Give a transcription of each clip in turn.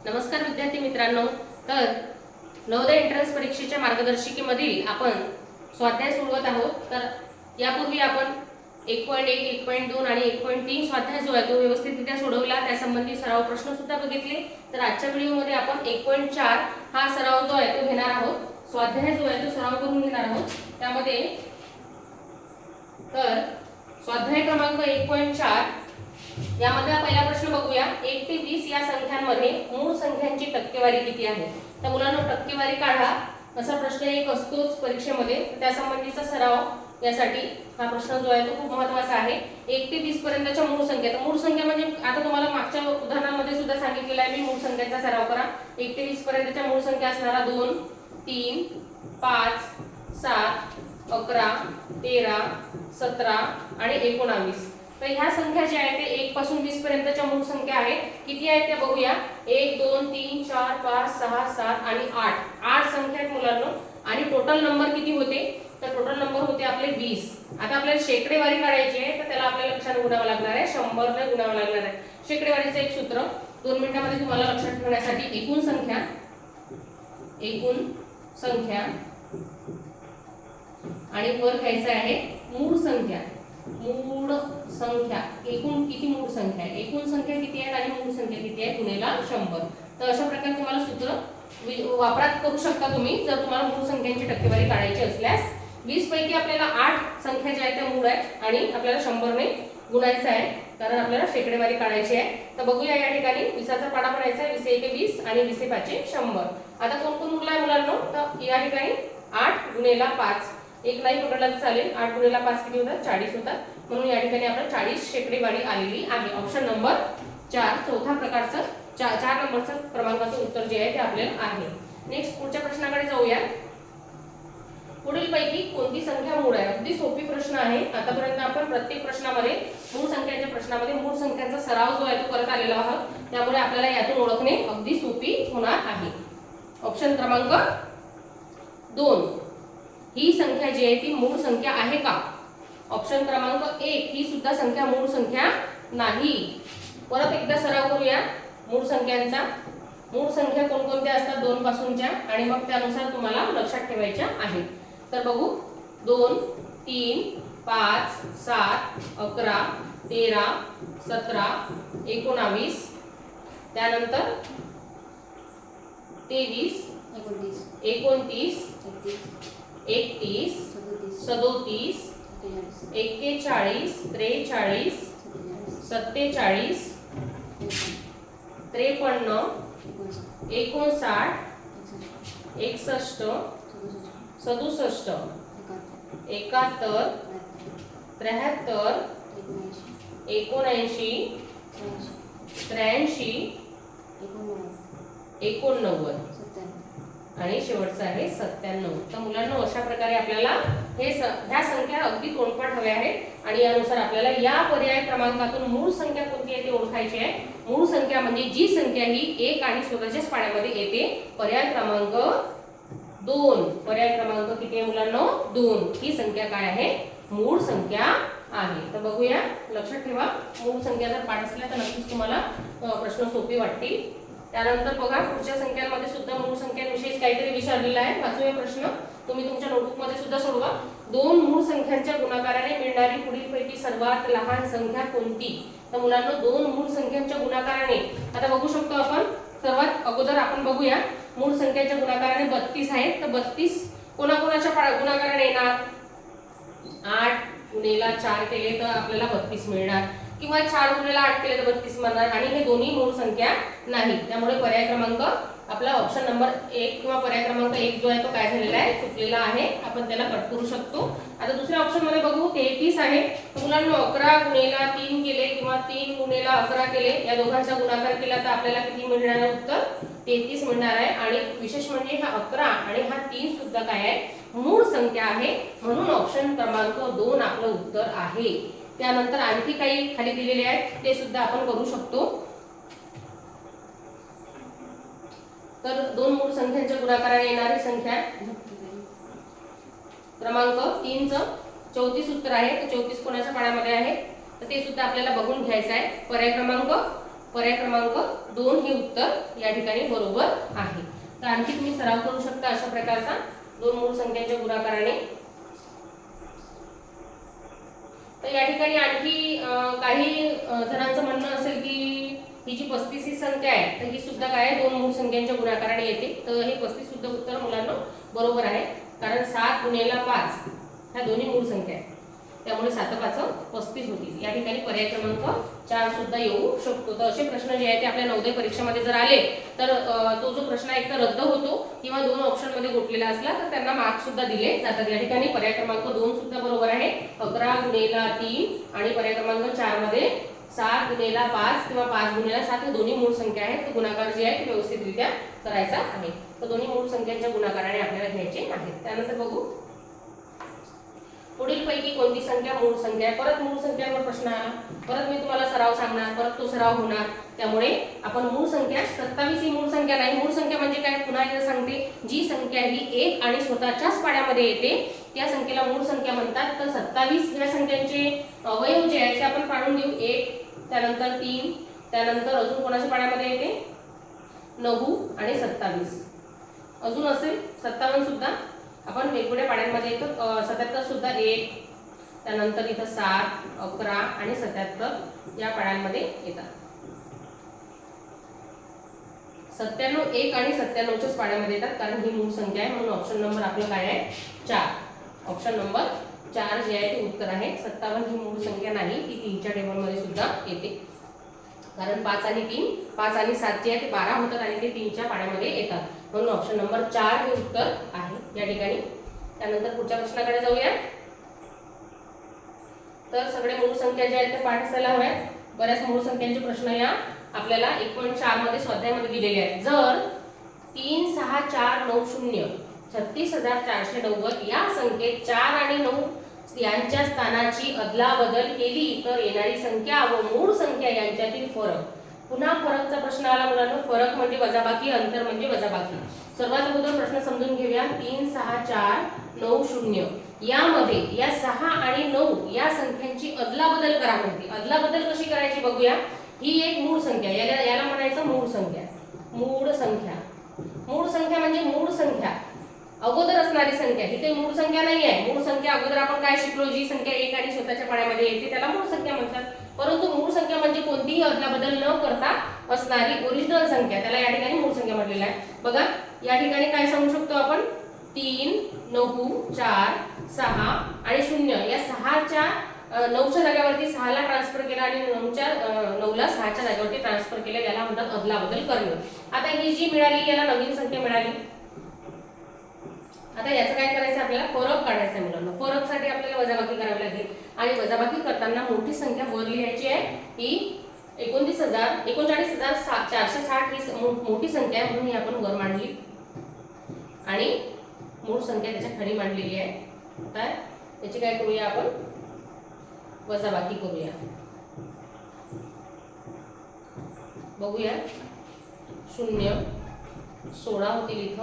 नमस्कार विद्यार्थी मित्रांनो, तर नवोदय एंट्रन्स परीक्षेच्या मार्गदर्शिकेमधील आपण स्वाध्याय सोडवत आहोत। तर यापूर्वी आपण 1.1, 1.2 आणि 1.3 स्वाध्याय जो आहे तो व्यवस्थितरित्या सोडवला, त्यासंबंधी सराव प्रश्न सुद्धा बघितले। तर आजच्या व्हिडिओमध्ये आपण 1.4 हा सराव जो आहे तो घेणार आहोत, स्वाध्याय जो आहे तो सराव करून घेणार आहोत। त्यामध्ये तर स्वाध्याय क्रमांक 1.4 यामध्ये पहिला प्रश्न बघूया। 1 ते 20 या संख्यांमध्ये मूळ संख्यांची टक्केवारी किती आहे। तर मुलांनो, टक्केवारी काढा असा प्रश्न एक असतोच परीक्षेमध्ये, त्यासंबंधीचा सराव यासाठी हा प्रश्न जो आहे तो खूप महत्त्वाचा आहे। 1 ते 20 पर्यंतच्या मूळ संख्या, तर मूळ संख्या म्हणजे आता तुम्हाला मागच्या उदाहरणामध्ये सुद्धा सांगितलेलं आहे मी, मूळ संख्यांचा सराव करा। 1 ते 20 पर्यंतच्या मूळ संख्या असणारा 2, 3, 5, 7, 11, 13, 17 आणि 19। तर ह्या संख्या ज्या आहेत ते 1 पासून 20 पर्यंतच्या मूळ संख्या आहेत। किती आहेत त्या बघूया। 1 2 3 4 5 6 7 आणि 8 संख्या आहेत मुलांनो। आणि टोटल नंबर किती होते, तर टोटल नंबर होते आपले 20। आता आपल्याला शेकडेवारी काढायची आहे, तर त्याला आपल्याला लक्षात गुणावं लागणार आहे, 100 ने गुणावं लागणार आहे। शेकडेवारीचं एक सूत्र 2 मिनिटांमध्ये तुम्हाला लक्षात ठेवण्यासाठी, एकूण संख्या आणि वर घ्यायचं आहे मूळ संख्या। एकूण किती मूळ संख्या आहे, एकूण संख्या किती आहे आणि मूळ संख्या किती आहे गुणेला 100। तर अशा प्रकारे तुम्हाला सूत्र वापरात करू शकता तुम्ही, जर तुम्हाला मूळ संख्यांची टक्केवारी काढायची असल्यास। 20 पैकी आपल्याला 8 संख्या ज्या आहेत त्या मूळ आहेत आणि आपल्याला 100 ने गुणायचं आहे, कारण आपल्याला शेकडेवारी काढायची आहे। तर बघूया या ठिकाणी 20चा पाढा बनायचा आहे, 20 एके 20 आणि 20 पाचे 100। आता कोण कोण मुलं आहे मुलांनो, तर या ठिकाणी 8 गुणेला 5, एक नाही पकडला तर चालेल, 8 गुणेला 5 किती होतात, 40 होतात। म्हणून या ठिकाणी आपण 40 शेकडेवारी आलेली आहे। ऑप्शन नंबर 4 चौथा प्रकारचं 4 नंबरचं क्रमांकाचं उत्तर जे आहे ते आपल्याला आहे। नेक्स्ट पुढच्या प्रश्नाकडे जाऊया। पुढील पैकी कोणती संख्या मूळ आहे। अगदी सोपी प्रश्न आहे। आतापर्यंत आपण प्रत्येक प्रश्नामध्ये मूळ संख्यांच्या प्रश्नामध्ये मूळ संख्यांचा सराव जो आहे तो करत आलेला आहोत, त्यामुळे आपल्याला यातून ओळखणे अगदी सोपी होणार आहे। ऑप्शन क्रमांक 2, ही संख्या जी आहे ती मूळ संख्या आहे का। ऑप्शन क्रमांक 1, ही सुद्धा संख्या मूळ संख्या नाही। परत एकदा सराव करूया मूळ संख्यांचा। मूळ संख्या कोणकोणत्या असतात 2 पासूनच्या, आणि मग त्यानुसार तुम्हाला लक्षात ठेवायच्या आहेत। तर बघू, 2, 3, 5, 7, 11, 13, 17, 19, त्यानंतर 23, 29, 31, 37, 41, 43, 47, 53, 59, 61, 67, 71, 73, 79, 83, 89 आणि शेवटचा आहे 97। तर मुलांनो, अशा प्रकारे आपल्याला ह्या संख्या अगदी तोंडपाठ हव्या आहेत आणि यानुसार आपल्याला या पर्याय क्रमांकातून मूळ संख्या कोणती आहे ते ओळखायची आहे। मूळ संख्या म्हणजे जी संख्या ही 1 आणि स्वतःच्याच पाड्यामध्ये येते। पर्याय क्रमांक 2, पर्याय क्रमांक किती आहे मुलांनो, 2 ही संख्या काय आहे, मूळ संख्या आहे। तर बघूया, लक्षात ठेवा, मूळ संख्या जर पाठ असल्या तर नक्कीच तुम्हाला प्रश्न सोपे वाटतील। त्यानंतर बघा, पुढच्या संख्यांमध्ये सुद्धा मूळ संख्यांविषयी काहीतरी विचारलेलं आहे, वाचूया प्रश्न। तुम्ही तुमच्या नोटबुक मध्ये सुद्धा सोडवा। 2 मूळ संख्यांच्या गुणाकाराने मिळणारी पुढीलपैकी सर्वात लहान संख्या कोणती। तर मुलांना 2 मूळ संख्यांच्या गुणाकाराने, आता बघू शकतो आपण, सर्वात अगोदर आपण बघूया मूळ संख्यांच्या गुणाकाराने 32 आहेत। तर 32 कोणाकोणाच्या गुणाकाराने येणार, 8 गुणेला 4 केले तर आपल्याला 32 मिळणार, किंवा 4 गुणेला 8 केले तर 32 मिळणार, आणि हे दोन्ही मूळ संख्या नाही। त्यामुळे पर्याय क्रमांक आपला ऑप्शन नंबर 1 किंवा पर्याय क्रमांक 1 जो आहे तो काय झालेला आहे, चुकलेला आहे, आपण त्याला कट करू शकतो। आता दुसऱ्या ऑप्शन मध्ये बघू, 33 आहे। मुलांना 11 गुणेला 3 केले किंवा 3 गुणेला 11 केले, या दोघांचा गुणाकार केला तर आपल्याला किती मिळणार आहे, उत्तर 33 मिळणार आहे। आणि विशेष म्हणजे हा 11 आणि हा 3 सुद्धा काय आहे, मूळ संख्या आहे, म्हणून ऑप्शन क्रमांक 2 आपलं उत्तर आहे। त्यानंतर आणखी काही खाली दिलेले आहेत ते सुद्धा आपण करू शकतो। तर 2 मूळ संख्यांच्या गुणाकाराने येणारी संख्या क्रमांक 3 चं 34 उत्तर आहे। तर 34 कोणाच्या पाड्यामध्ये आहे, तर ते सुद्धा आपल्याला बघून घ्यायचं आहे। पर्याय क्रमांक पर्याय क्रमांक 2 हे उत्तर या ठिकाणी बरोबर आहे. तर आणखी तुम्ही सराव करू शकता अशा प्रकारचा 2 मूळ संख्यांच्या गुणाकाराने. तर या ठिकाणी आणखी काही जणांचं म्हणणं असेल की ही जी 35 ही संख्या आहे तर ही सुद्धा काय आहे 2 मूळ संख्यांच्या गुणाकाराने येते. तर हे 35 सुद्धा उत्तर मुलांना बरोबर आहे, कारण 7 गुणिले 5 ह्या दोन्ही मूळ संख्या आहेत, त्यामुळे 7 5 35 होतील. या ठिकाणी पर्याय क्रमांक 4 सुद्धा येऊ शकतो. तर असे प्रश्न जे आहेत ते आपल्या नवोदय परीक्षेमध्ये जर आले तर तो जो प्रश्न एक तर रद्द होतो किंवा 2 ऑप्शन मध्ये गोठलेला असला तर त्यांना मार्क्स सुद्धा दिले जातात. या ठिकाणी पर्याय क्रमांक 2 सुद्धा बरोबर आहे. 11 गुणिले 3 आणि पर्याय क्रमांक 4 मध्ये 7 गुणिले 5 किंवा 5 गुणिले 7 हे दोन्ही मूळ संख्या आहेत. तर गुणाकार जे आहे ते व्यवस्थितरित्या करायचा आहे. तर दोन्ही मूळ संख्यांच्या गुणाकाराने आपल्याला घ्यायचे आहेत. त्यानंतर बघू पुढील पैकी कोणती संख्या मूळ संख्या आहे. परत मूळ संख्यांवर प्रश्न आला, परत मी तुम्हाला सराव सांगणार, परत तो सराव होणार. त्यामुळे आपण मूळ संख्या 27 ही मूळ संख्या नाही. मूळ संख्या म्हणजे काय पुन्हा एकदा सांगते, जी संख्या ही एक आणि स्वतःच्याच पाड्यामध्ये येते त्या संख्येला मूळ संख्या म्हणतात. तर 27 या संख्यांचे अवयव जे आहेत ते आपण पाडून घेऊ. 1, त्यानंतर 3, त्यानंतर अजून कोणाच्या पाड्यामध्ये येते 9 आणि 27. अजून असेल 57 सुद्धा आपण वेगवेगळ्या पाड्यांमध्ये येतो. 77 सुद्धा 1, त्यानंतर इथं 7, 11 आणि 77 या पाड्यांमध्ये येतात. 97 1 आणि 97च्याच पाड्यामध्ये येतात, कारण ही मूळ संख्या आहे. म्हणून ऑप्शन नंबर आपलं काय आहे 4. ऑप्शन नंबर 4 जे आहे ते उत्तर आहे. 57 ही मूळ संख्या नाही, ती 3च्या टेबलमध्ये सुद्धा येते, कारण 5 आणि 3 5 आणि 7 जे आहे ते 12 होतात आणि ते 3च्या पाड्यामध्ये येतात. म्हणून ऑप्शन नंबर 4 हे उत्तर आहे या ठिकाणी. त्यानंतर पुढच्या प्रश्नाकडे जाऊया. तर सगळे मूळ संख्या जे आहेत ते पाठ असायला हव्यात. बऱ्याच मूळ संख्यांचे प्रश्न या आपल्याला 1.4 मध्ये स्वाध्यायामध्ये दिलेले आहेत. जर 36490 36490 या संख्येत 4 आणि 9 यांच्या स्थानाची अदलाबदल केली तर येणारी संख्या व मूळ संख्या यांच्यातील फरक. पुन्हा फरकचा प्रश्न आला मुलांना. फरक म्हणजे वजाबाकी, अंतर म्हणजे वजाबाकी. सर्वात अगोदर प्रश्न समजून घेऊया. 36490 यामध्ये या 6 आणि 9 या संख्यांची अदलाबदल करा म्हणते. अदलाबदल कशी करायची बघूया. ही एक मूळ संख्या, याला म्हणायचं मूळ संख्या. मूळ संख्या, मूळ संख्या म्हणजे मूळ संख्या अगोदर असणारी संख्या. ही काही मूळ संख्या नाही आहे. मूळ संख्या अगोदर आपण काय शिकलो, जी संख्या 1 आणि स्वतःच्या पाड्यामध्ये येते त्याला मूळ संख्या म्हणतात. परंतु मूळ संख्या म्हणजे कोणतीही अदलाबदल न करता असणारी ओरिजिनल संख्या, त्याला या ठिकाणी मूळ संख्या म्हटलेलं आहे. बघा या ठिकाणी काय सांगू शकतो आपण, 3 9 4 6 आणि 0 या 6च्या 9च्या जागेवरती 6 ला ट्रान्सफर केला आणि 9ला 6च्या जागेवरती ट्रान्सफर केले, याला म्हणतात अदलाबदल करणे. आता ही जी मिळाली याला नवीन संख्या मिळाली. आता याचं काय करायचं, आपल्याला फरक काढायचा आहे मुलांना. फरकसाठी आपल्याला वजाबाकी करावी लागेल आणि वजाबाकी करताना मोठी संख्या वर लिहायची आहे. ही 39,460 ही मोठी संख्या आहे, म्हणून ही आपण वर मांडली आणि मूळ संख्या त्याच्या खाली मांडलेली आहे. आता याची काय करूया आपण, वजाबाकी करूया. बघूया. 0 16 होतील,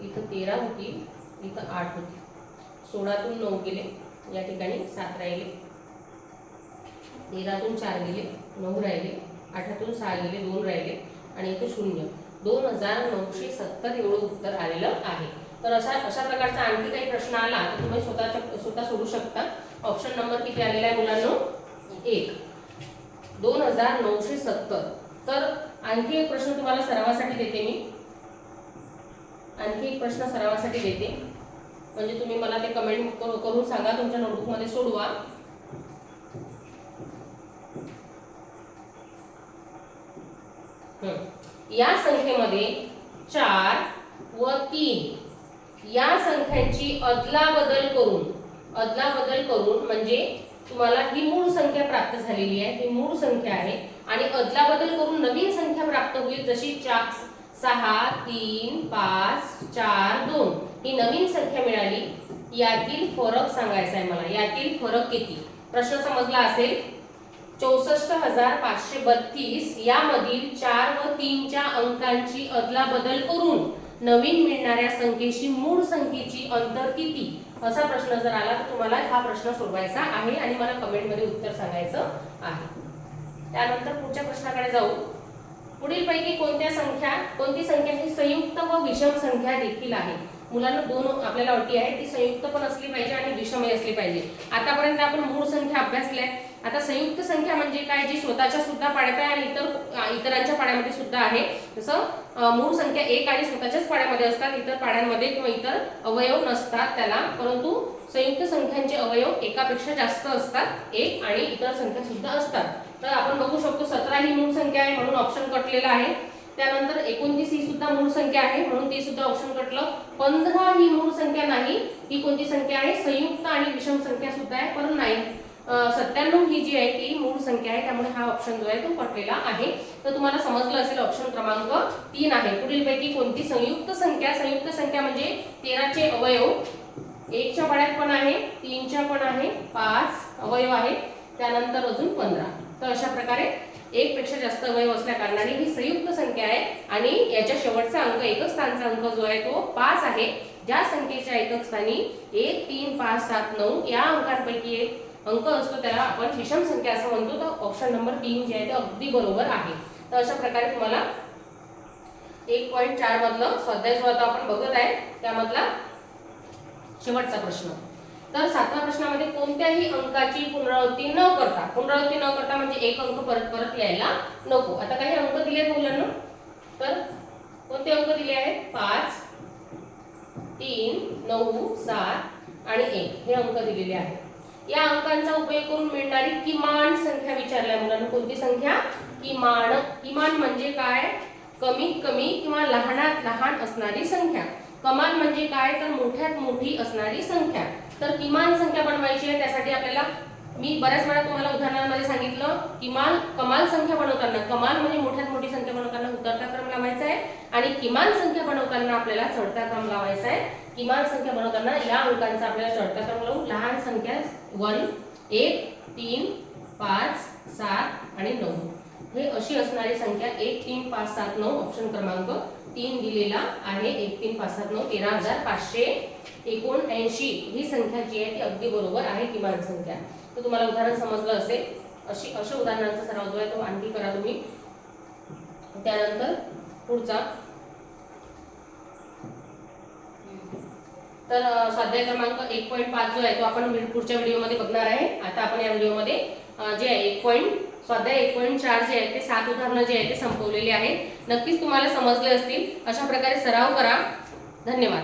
इथं 13 होतील, इथं 8 होतील. 16तून 9 गेले, या ठिकाणी 7 राहिले. 13तून 4 गेले, 9 राहिले. 8तून 6 गेले, 2 राहिले आणि इथे 0. 2970 एवढं उत्तर आलेलं आहे. तर अशा प्रकारचा आणखी काही प्रश्न आला तर तुम्ही स्वतः सोडू शकता. ऑप्शन नंबर किती आलेला आहे मुलांनो, 1. 2970. तर आणखी एक प्रश्न तुम्हाला सरावासाठी देते मी. आणखी एक प्रश्न सरावासाठी देते, म्हणजे तुम्ही मला ते कमेंट करून सांगा, तुमच्या नोटबुक मध्ये सोडवा. या संख्येमध्ये 4 व 3 या संख्यांची अदलाबदल करून म्हणजे तुम्हाला ही मूळ संख्या प्राप्त झालेली आहे, ही मूळ संख्या आहे आणि अदलाबदल करून नवीन संख्या प्राप्त होईल, जशी 6 3 5 4 2 ही नवीन संख्या मिळाली. यातील फरक सांगायचा आहे मला. यातील फरक किती, प्रश्न समजला असेल. 64,532 यामधील 4 व 3 च्या अंकांची अदलाबदल करून नवीन मिळणाऱ्या संख्येशी मूळ संख्येची अंतर किती, असा प्रश्न जर आला तर तुम्हाला हा प्रश्न सोडवायचा आहे आणि मला कमेंट मध्ये उत्तर सांगायचं आहे. त्यानंतर पुढच्या प्रश्नाकडे जाऊ. पुढीलपैकी कोणती संख्या ही संयुक्त व विषम संख्या देखील आहे? मुलांना दोन आपल्याला अटी आहे, ती संयुक्त पण असली पाहिजे आणि विषमही असली पाहिजे. आतापर्यंत आपण मूळ संख्या अभ्यासल्या. आता संयुक्त संख्या म्हणजे काय, जी स्वतःच्या सुद्धा पाड्यात आहे आणि इतरांच्या पाड्यामध्ये सुद्धा आहे. जसं मूळ संख्या एक आणि स्वतःच्याच पाड्यामध्ये असतात, इतर पाड्यांमध्ये किंवा इतर अवयव नसतात त्याला. परंतु संयुक्त संख्यांचे अवयव एकापेक्षा जास्त असतात, एक आणि इतर संख्या सुद्धा असतात. तर आपण बघू शकतो 17 ही मूळ संख्या आहे म्हणून ऑप्शन कटलेला आहे. त्यानंतर 29 ही सुद्धा मूळ संख्या आहे म्हणून ती सुद्धा ऑप्शन कटलं. 15 ही मूळ संख्या नाही, ही कोणती संख्या आहे, संयुक्त आणि विषम संख्या सुद्धा आहे, परंतु नाही 97 ही जी आहे ती मूळ संख्या आहे, त्यामुळे हा ऑप्शन जो आहे तो कटलेला आहे. तर तुम्हाला समजलं असेल ऑप्शन क्रमांक 3 आहे. पुढीलपैकी कोणती संयुक्त संख्या म्हणजे 13 चे अवयव 1 च्या पाड्यात पण आहे, 3 च्या पण आहे, 5 अवयव आहे, त्यानंतर अजून 15. तर अशा प्रकारे एक पेक्षा जास्त अवयव असल्या कारणाने ही संयुक्त संख्या आहे आणि याच्या शेवटचा अंक एकक स्थानचा अंक जो आहे तो 5 आहे. ज्या संख्येच्या एकक स्थानी 1 3 5 7 9 या अंकांपैकी एक अंक असतो त्याला आपण विषम संख्या असं म्हणतो. तर ऑप्शन नंबर 3 जे आहे ते अगदी बरोबर आहे. तर अशा प्रकारे तुम्हाला 1.4 मधलं स्वाध्याय जो आता आपण बघत आहे त्यामधला शेवटचा प्रश्न. तर 7व्या प्रश्नामध्ये कोणत्याही अंकाची पुनरावृत्ती न करता म्हणजे एक अंक परत परत यायला नको. आता काही अंक दिले आहेत मुलांना, तर कोणते अंक दिले आहेत, 5 3 9 7 आणि 1 हे अंक दिलेले आहेत. या अंकांचा उपयोग करून मिळणारी किमान संख्या विचारल्या मुलांना. कोणती संख्या, किमान म्हणजे काय, कमीत कमी किंवा लहानात लहान असणारी संख्या. कमाल म्हणजे काय, तर मोठ्यात मोठी असणारी संख्या. तर किमान संख्या बनवायची आहे, त्यासाठी आपल्याला मी बऱ्याच वेळा तुम्हाला उदाहरणांमध्ये सांगितलं, कमाल संख्या बनवताना, कमाल म्हणजे मोठ्यात मोठी संख्या बनवताना उतरता क्रम लावायचा आहे आणि किमान संख्या बनवताना आपल्याला चढता क्रम लावायचा आहे. किमान संख्या बनवताना या अंकांचा आपल्याला चढता क्रम लावून लहान संख्या 1 3 5 7 आणि 9 हे अशी असणारी संख्या 1 3 5 7 9 ऑप्शन क्रमांक 3 दिलेला आहे. 1 3 5 7 9 13,579 ही संख्या जी आहे ती अगदी बरोबर आहे किमान संख्या. तर तुम्हाला उदाहरण समजलं असेल. अशा उदाहरणांचा सराव जो आहे तो आणखी करा तुम्ही. त्यानंतर पुढचा तर स्वाध्याय क्रमांक 1.5 जो आहे तो आपण पुढच्या व्हिडिओमध्ये बघणार आहे. आता आपण या व्हिडिओमध्ये जे आहे स्वाध्याय 1.4 जे आहे ते 7 उदाहरणं जे आहे ते संपवलेली आहेत. नक्कीच तुम्हाला समजले असतील. अशा प्रकारे सराव करा. धन्यवाद.